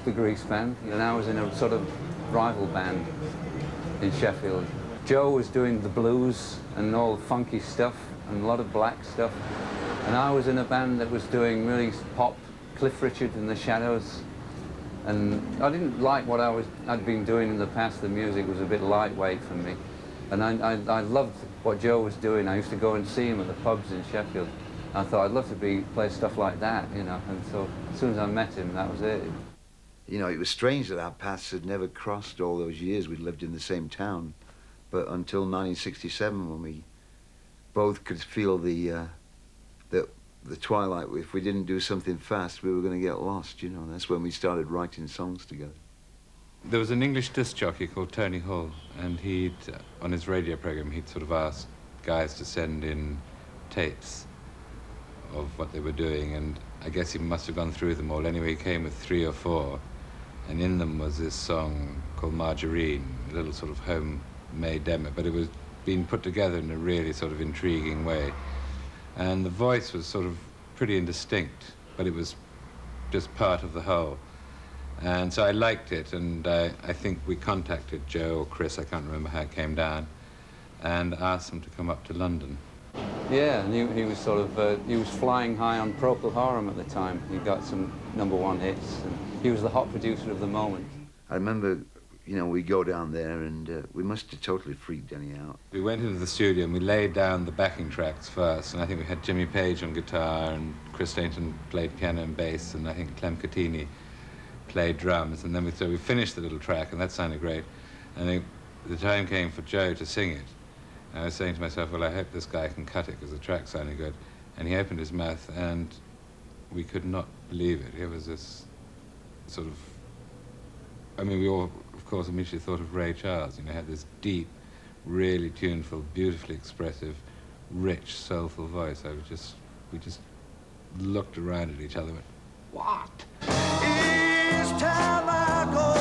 the Grease band, and I was in a sort of rival band in Sheffield. Joe was doing the blues and all the funky stuff and a lot of black stuff, and I was in a band that was doing really pop, Cliff Richard and the Shadows, and I didn't like what I'd been doing in the past. The music was a bit lightweight for me, and I loved what Joe was doing. I used to go and see him at the pubs in Sheffield. I thought I'd love to play stuff like that, you know, and so as soon as I met him, that was it. You know, it was strange that our paths had never crossed all those years we'd lived in the same town, but until 1967, when we both could feel the twilight. If we didn't do something fast, we were going to get lost, you know. That's when we started writing songs together. There was an English disc jockey called Tony Hull, and he'd, on his radio program, he'd sort of asked guys to send in tapes of what they were doing, and I guess he must have gone through them all. Anyway, he came with 3 or 4, and in them was this song called Marjorine, a little sort of homemade demo, but it was being put together in a really sort of intriguing way. And the voice was sort of pretty indistinct, but it was just part of the whole. And so I liked it, and I think we contacted Joe or Chris, I can't remember how it came down, and asked them to come up to London. Yeah, and he was sort of, he was flying high on Procol Harum at the time. He got some #1 hits, and he was the hot producer of the moment. I remember, you know, we go down there and we must have totally freaked Denny out. We went into the studio and we laid down the backing tracks first, and I think we had Jimmy Page on guitar, and Chris Stainton played piano and bass, and I think Clem Catini played drums, and then we finished the little track, and that sounded great. And then the time came for Joe to sing it. And I was saying to myself, well, I hope this guy can cut it, because the track sounded good. And he opened his mouth, and we could not believe it. It was this sort of, I mean, we all, of course, immediately thought of Ray Charles. You know, had this deep, really tuneful, beautifully expressive, rich, soulful voice. We just looked around at each other and went, what? Each time I go